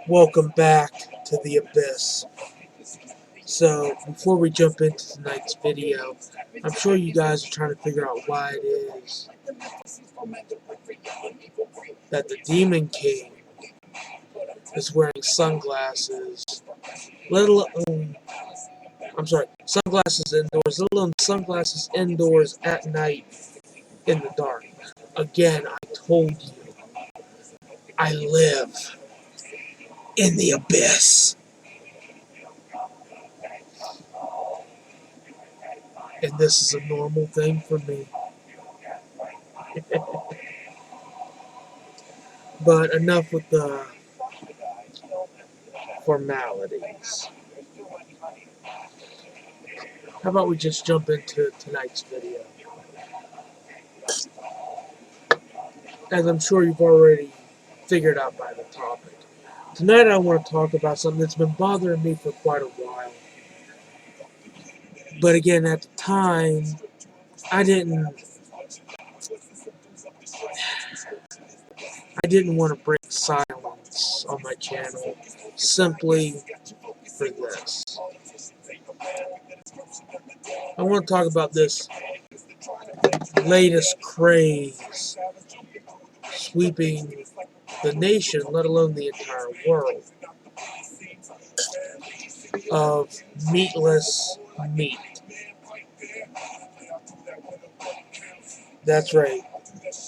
Welcome back to the Abyss. So, before we jump into tonight's video, I'm sure you guys are trying to figure out why it is that the Demon King is wearing sunglasses, sunglasses indoors, let alone sunglasses indoors at night in the dark. Again, I told you, I live in the Abyss. And this is a normal thing for me. But enough with the formalities. How about we just jump into tonight's video? As I'm sure you've already figured out by the topic. Tonight I want to talk about something that's been bothering me for quite a while. But again, at the time, I didn't want to break silence on my channel simply for this. I want to talk about this latest craze sweeping the nation, let alone the entire world, of meatless meat. That's right.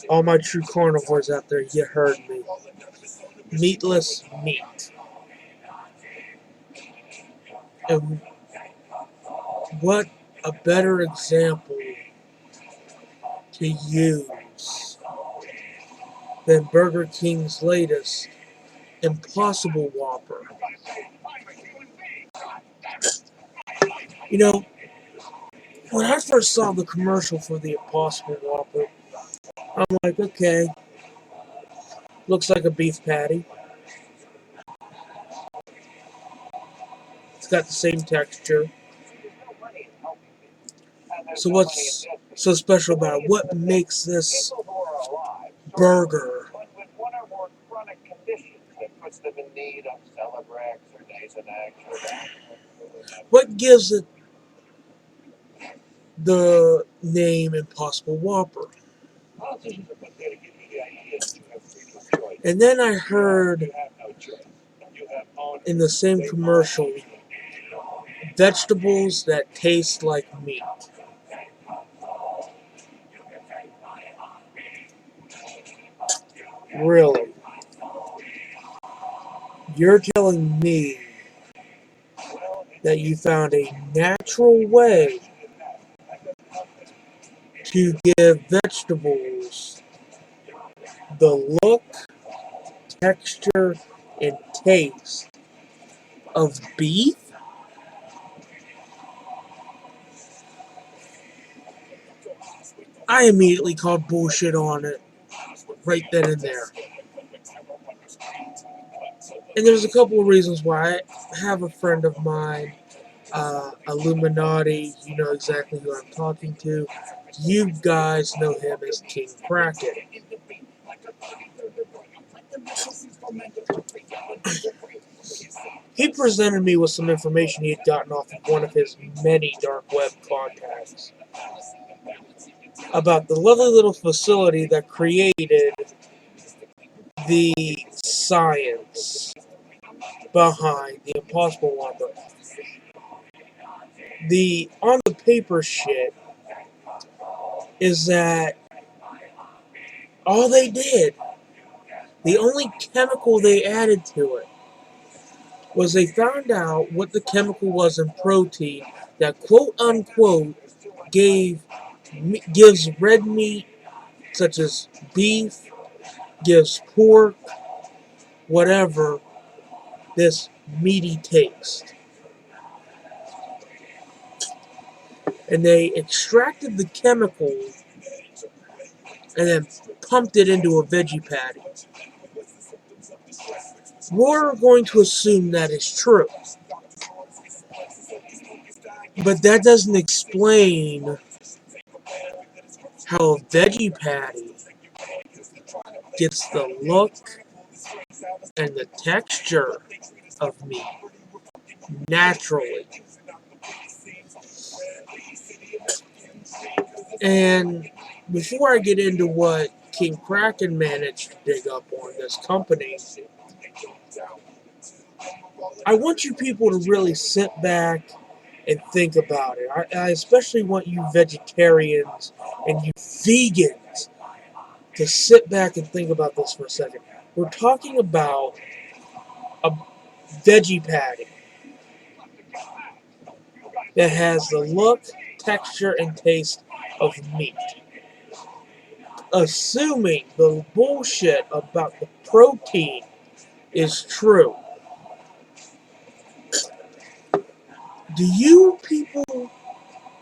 All my true carnivores out there, you heard me. Meatless meat. And what a better example to use than Burger King's latest Impossible Whopper. You know, when I first saw the commercial for the Impossible Whopper, I'm like, okay, looks like a beef patty. It's got the same texture. So what's so special about it? What makes this burger what gives it the name Impossible Whopper? And then I heard in the same commercial, vegetables that taste like meat. Really? You're telling me that you found a natural way to give vegetables the look, texture, and taste of beef? I immediately called bullshit on it right then and there. And there's a couple of reasons why. I have a friend of mine, Illuminati, you know exactly who I'm talking to. You guys know him as King Kraken. He presented me with some information he had gotten off of one of his many dark web contacts about the lovely little facility that created the science behind the Impossible Whopper. The on the paper shit is that all they did, the only chemical they added to it, was they found out what the chemical was in protein that quote unquote gives red meat, such as beef, gives pork, whatever, this meaty taste. And they extracted the chemical and then pumped it into a veggie patty. We're going to assume that is true. But that doesn't explain how a veggie patty gets the look, and the texture of meat naturally. And before I get into what King Kraken managed to dig up on this company, I want you people to really sit back and think about it. I especially want you vegetarians and you vegans to sit back and think about this for a second. We're talking about a veggie patty that has the look, texture, and taste of meat. Assuming the bullshit about the protein is true, do you people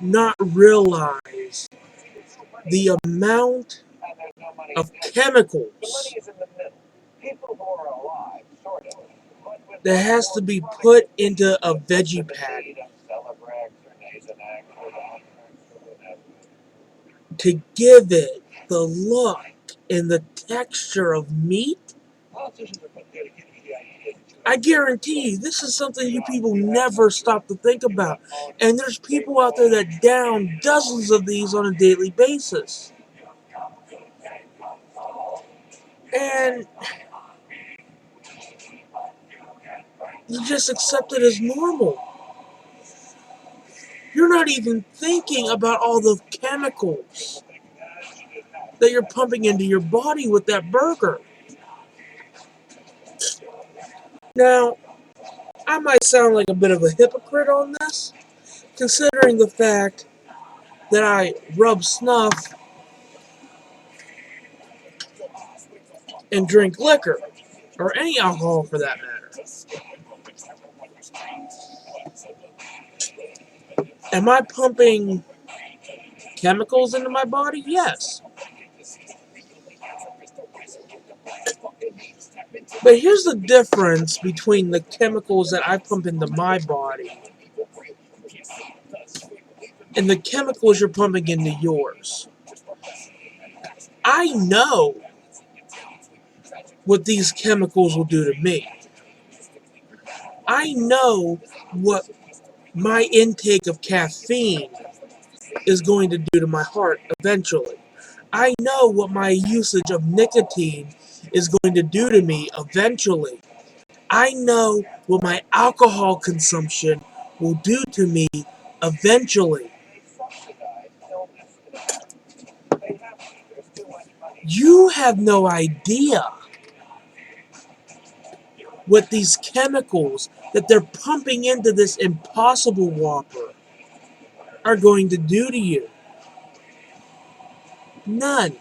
not realize the amount of chemicals that has to be put into a veggie patty to give it the look and the texture of meat? I guarantee you, this is something you people never stop to think about. And there's people out there that down dozens of these on a daily basis. And you just accept it as normal. You're not even thinking about all the chemicals that you're pumping into your body with that burger. Now, I might sound like a bit of a hypocrite on this, considering the fact that I rub snuff and drink liquor, or any alcohol for that matter. Am I pumping chemicals into my body? Yes. But here's the difference between the chemicals that I pump into my body and the chemicals you're pumping into yours. I know what these chemicals will do to me. I know what my intake of caffeine is going to do to my heart eventually. I know what my usage of nicotine is going to do to me eventually. I know what my alcohol consumption will do to me eventually. You have no idea what these chemicals that they're pumping into this Impossible Whopper are going to do to you. None.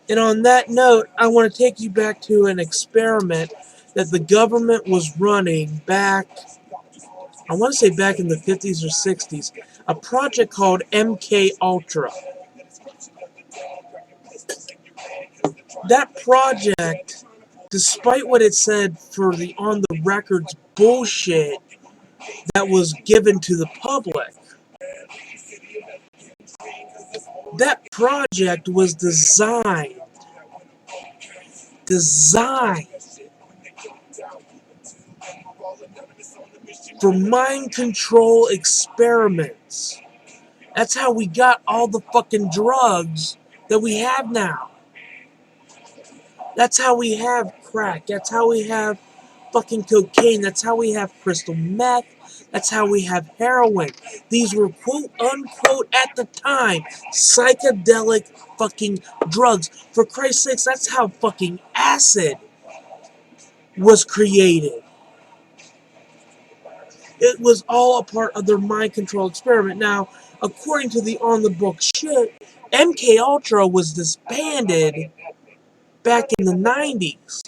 And on that note, I want to take you back to an experiment that the government was running back, I want to say back in the 50s or 60s, a project called MK Ultra. That project, despite what it said for the on the records bullshit that was given to the public, that project was designed for mind control experiments. That's how we got all the fucking drugs that we have now. That's how we have crack. That's how we have fucking cocaine. That's how we have crystal meth. That's how we have heroin. These were quote unquote at the time psychedelic fucking drugs. For Christ's sakes, that's how fucking acid was created. It was all a part of their mind control experiment. Now, according to the on the book shit, MK Ultra was disbanded back in the 90s.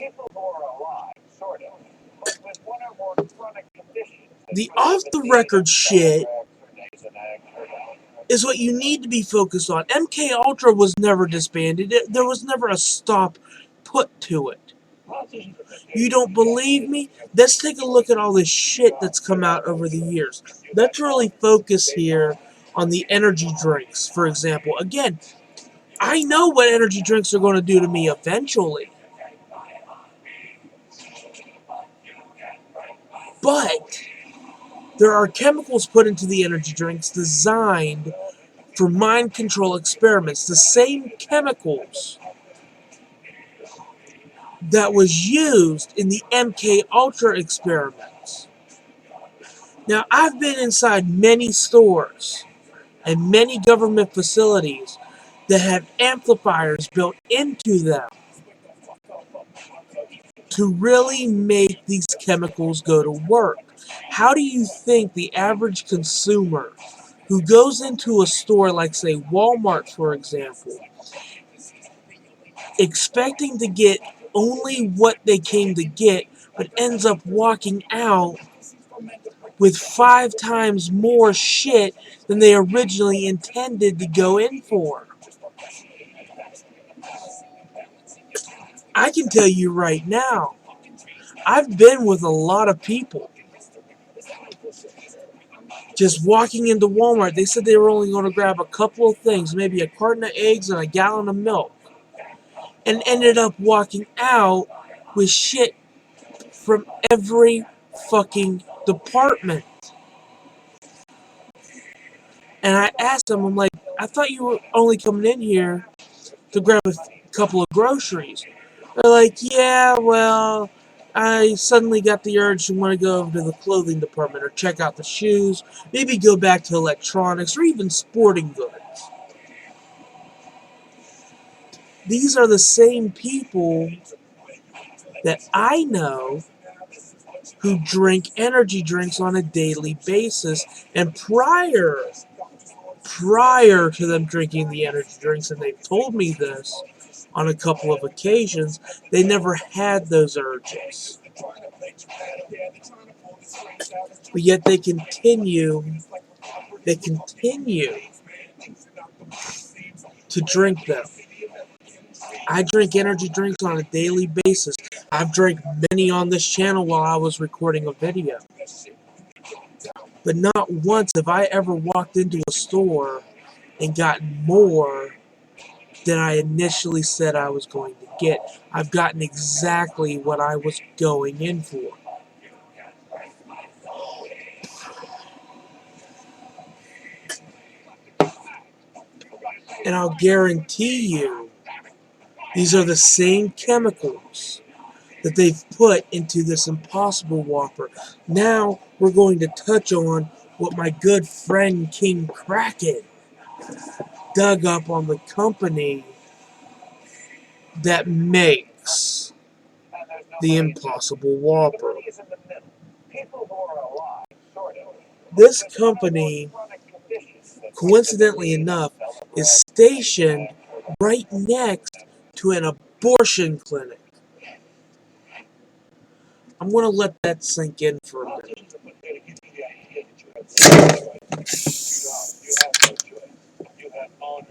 The off the record shit is what you need to be focused on. MK Ultra was never disbanded. There was never a stop put to it. You don't believe me? Let's take a look at all this shit that's come out over the years. Let's really focus here on the energy drinks, for example. Again, I know what energy drinks are going to do to me eventually. But there are chemicals put into the energy drinks designed for mind control experiments. The same chemicals that was used in the MK Ultra experiments. Now, I've been inside many stores and many government facilities that have amplifiers built into them to really make these chemicals go to work. How do you think the average consumer who goes into a store like, say, Walmart, for example, expecting to get only what they came to get, but ends up walking out with 5 times more shit than they originally intended to go in for? I can tell you right now, I've been with a lot of people just walking into Walmart. They said they were only going to grab a couple of things, maybe a carton of eggs and a gallon of milk, and ended up walking out with shit from every fucking department. And I asked them, I'm like, I thought you were only coming in here to grab a couple of groceries. They're like, yeah, well, I suddenly got the urge to want to go over to the clothing department or check out the shoes, maybe go back to electronics or even sporting goods. These are the same people that I know who drink energy drinks on a daily basis, and prior to them drinking the energy drinks, and they've told me this on a couple of occasions, they never had those urges. But yet they continue to drink them. I drink energy drinks on a daily basis. I've drank many on this channel while I was recording a video. But not once have I ever walked into a store and gotten more than I initially said I was going to get. I've gotten exactly what I was going in for. And I'll guarantee you, these are the same chemicals that they've put into this Impossible Whopper. Now we're going to touch on what my good friend King Kraken dug up on the company that makes the Impossible Whopper. This company, coincidentally enough, is stationed right next to an abortion clinic. I'm going to let that sink in for a minute.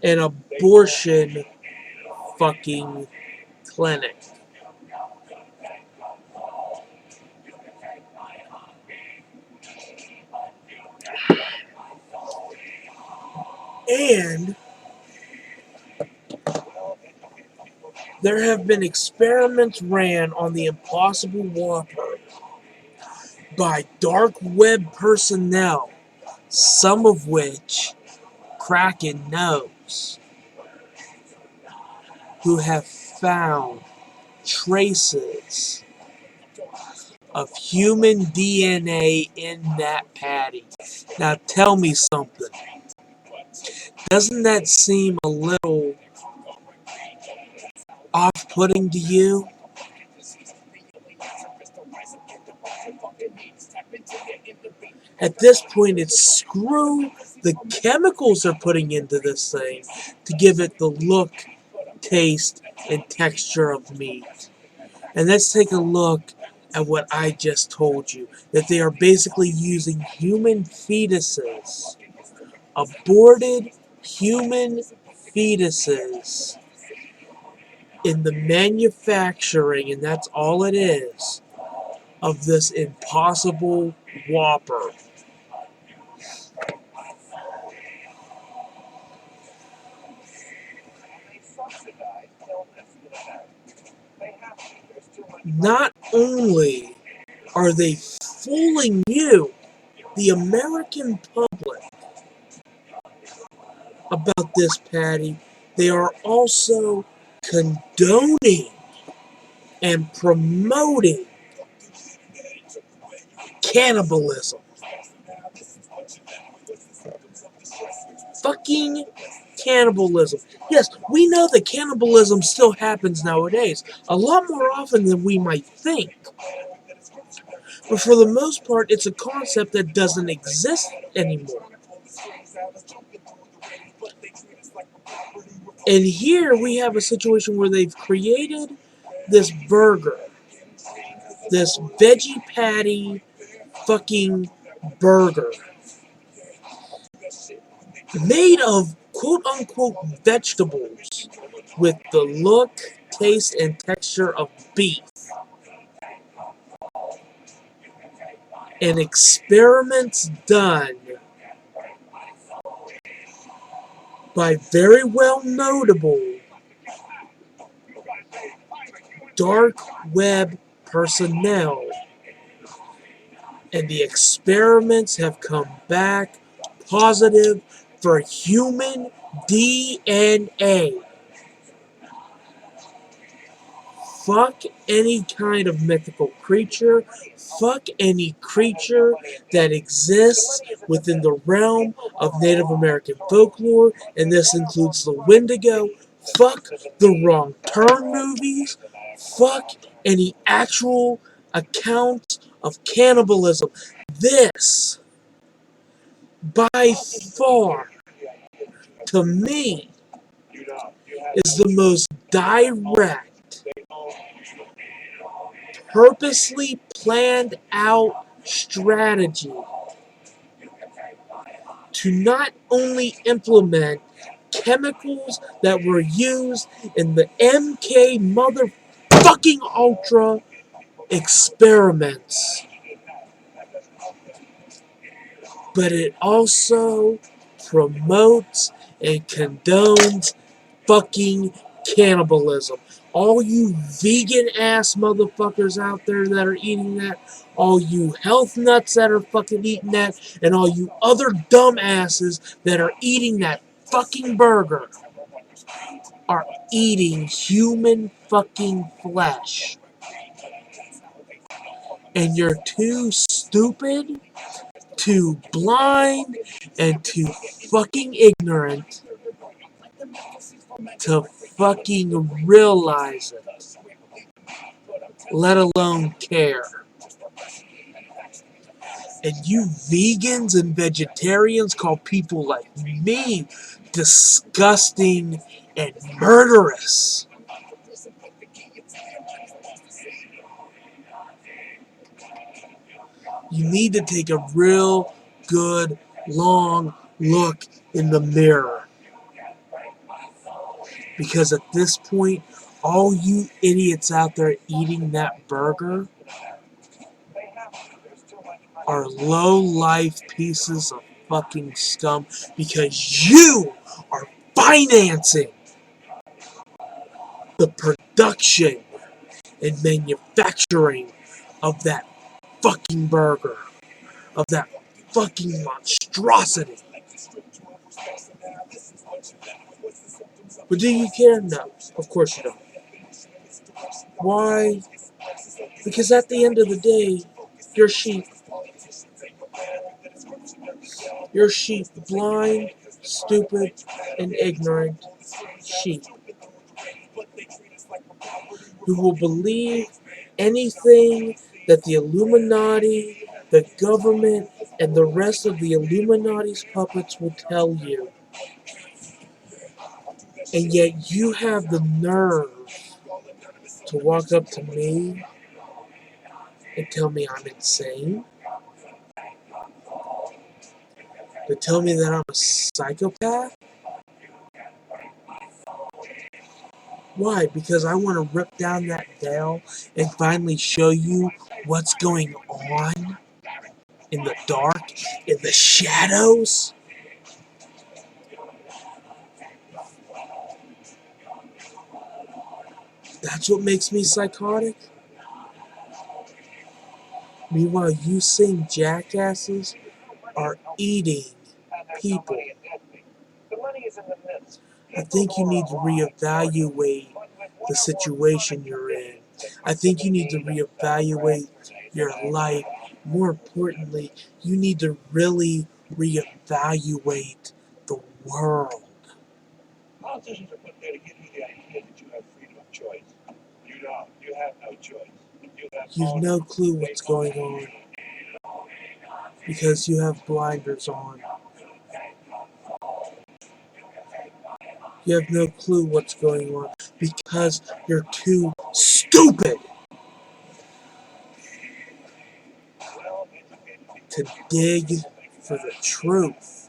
An abortion fucking clinic. And there have been experiments ran on the Impossible Whopper by dark web personnel, some of which Kraken knows, who have found traces of human DNA in that patty. Now tell me something. Doesn't that seem a little off-putting to you? At this point, it's screw the chemicals they're putting into this thing to give it the look, taste, and texture of meat. And let's take a look at what I just told you, that they are basically using human fetuses, aborted human fetuses, in the manufacturing, and that's all it is, of this Impossible Whopper. Not only are they fooling you, the American public, about this, Patty, they are also condoning and promoting cannibalism. Fucking cannibalism. Yes, we know that cannibalism still happens nowadays, a lot more often than we might think. But for the most part, it's a concept that doesn't exist anymore. And here we have a situation where they've created this burger, this veggie patty fucking burger, made of quote-unquote vegetables with the look, taste, and texture of beef. And experiments done by very well notable dark web personnel. And the experiments have come back positive for human DNA. Fuck any kind of mythical creature. Fuck any creature that exists within the realm of Native American folklore, and this includes the Wendigo. Fuck the Wrong Turn movies. Fuck any actual account of cannibalism. This, by far, to me, is the most direct, purposely planned out strategy to not only implement chemicals that were used in the MK motherfucking Ultra experiments, but it also promotes and condones fucking cannibalism. All you vegan ass motherfuckers out there that are eating that, all you health nuts that are fucking eating that, and all you other dumb asses that are eating that fucking burger are eating human fucking flesh. And you're too stupid, too blind, and too fucking ignorant to fucking realize it, let alone care. And you vegans and vegetarians call people like me disgusting and murderous. You need to take a real good, long look in the mirror. Because at this point, all you idiots out there eating that burger are low-life pieces of fucking scum because you are financing the production and manufacturing of that fucking burger, of that fucking monstrosity. But do you care? No, of course you don't. Why? Because at the end of the day, you're sheep. You're sheep, blind, stupid, and ignorant sheep who will believe anything that the Illuminati, the government, and the rest of the Illuminati's puppets will tell you. And yet you have the nerve to walk up to me and tell me I'm insane? To tell me that I'm a psychopath? Why? Because I want to rip down that veil and finally show you what's going on in the dark, in the shadows? That's what makes me psychotic? Meanwhile, you same jackasses are eating people. I think you need to reevaluate the situation you're in. I think you need to reevaluate your life. More importantly, you need to really reevaluate the world. Politicians are put there to give you the idea that you have freedom of choice. You don't. You have no choice. You have no clue what's going on because you have blinders on. You have no clue what's going on because you're too stupid to dig for the truth.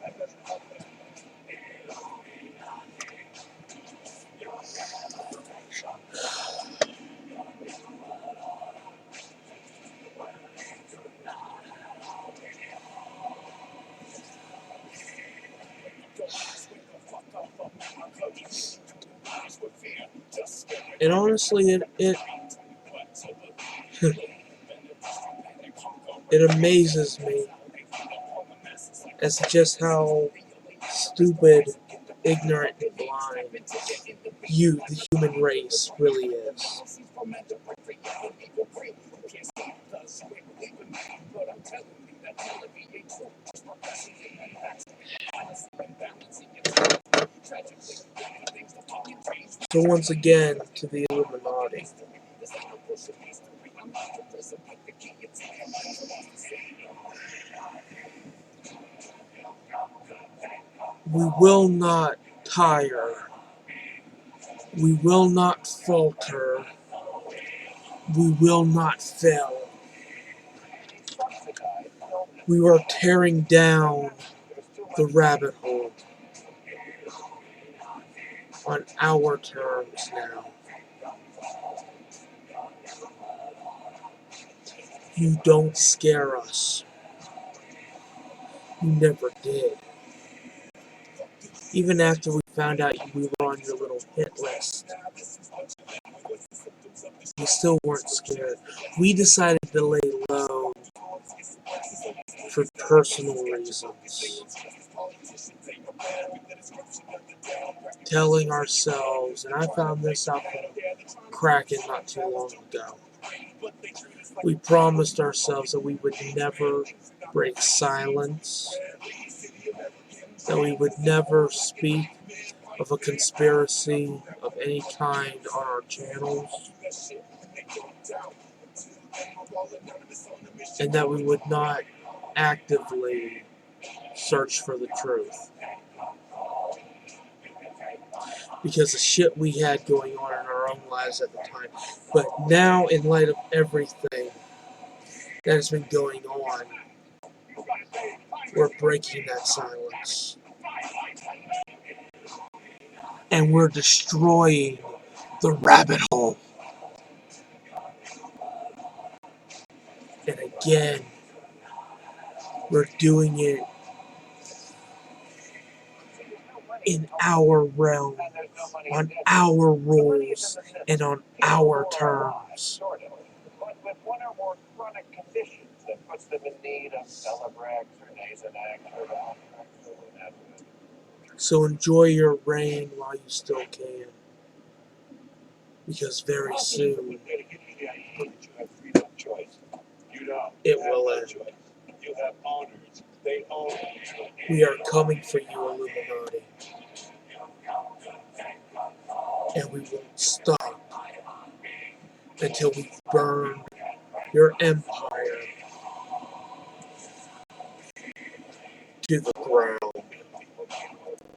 And honestly, it amazes me as to just how stupid, ignorant, and blind you, the human race, really is. So once again, to the Illuminati. We will not tire. We will not falter. We will not fail. We are tearing down the rabbit hole on our terms now. You don't scare us. You never did. Even after we found out we were on your little hit list, you still weren't scared. We decided to lay low for personal reasons. Telling ourselves, and I found this out from Kraken not too long ago, we promised ourselves that we would never break silence, that we would never speak of a conspiracy of any kind on our channels, and that we would not actively search for the truth. Because the shit we had going on in our own lives at the time. But now, in light of everything that has been going on, we're breaking that silence. And we're destroying the rabbit hole. And again, we're doing it in our realm, on our rules, and on our terms. But with one or more chronic conditions that puts them in need of Celebrex or Nasonex or Valtrex or whatever. So enjoy your reign while you still can. Because very soon, it will end. You have owners. They own you. We are coming for you, Illuminati. And we won't stop until we burn your empire to the ground.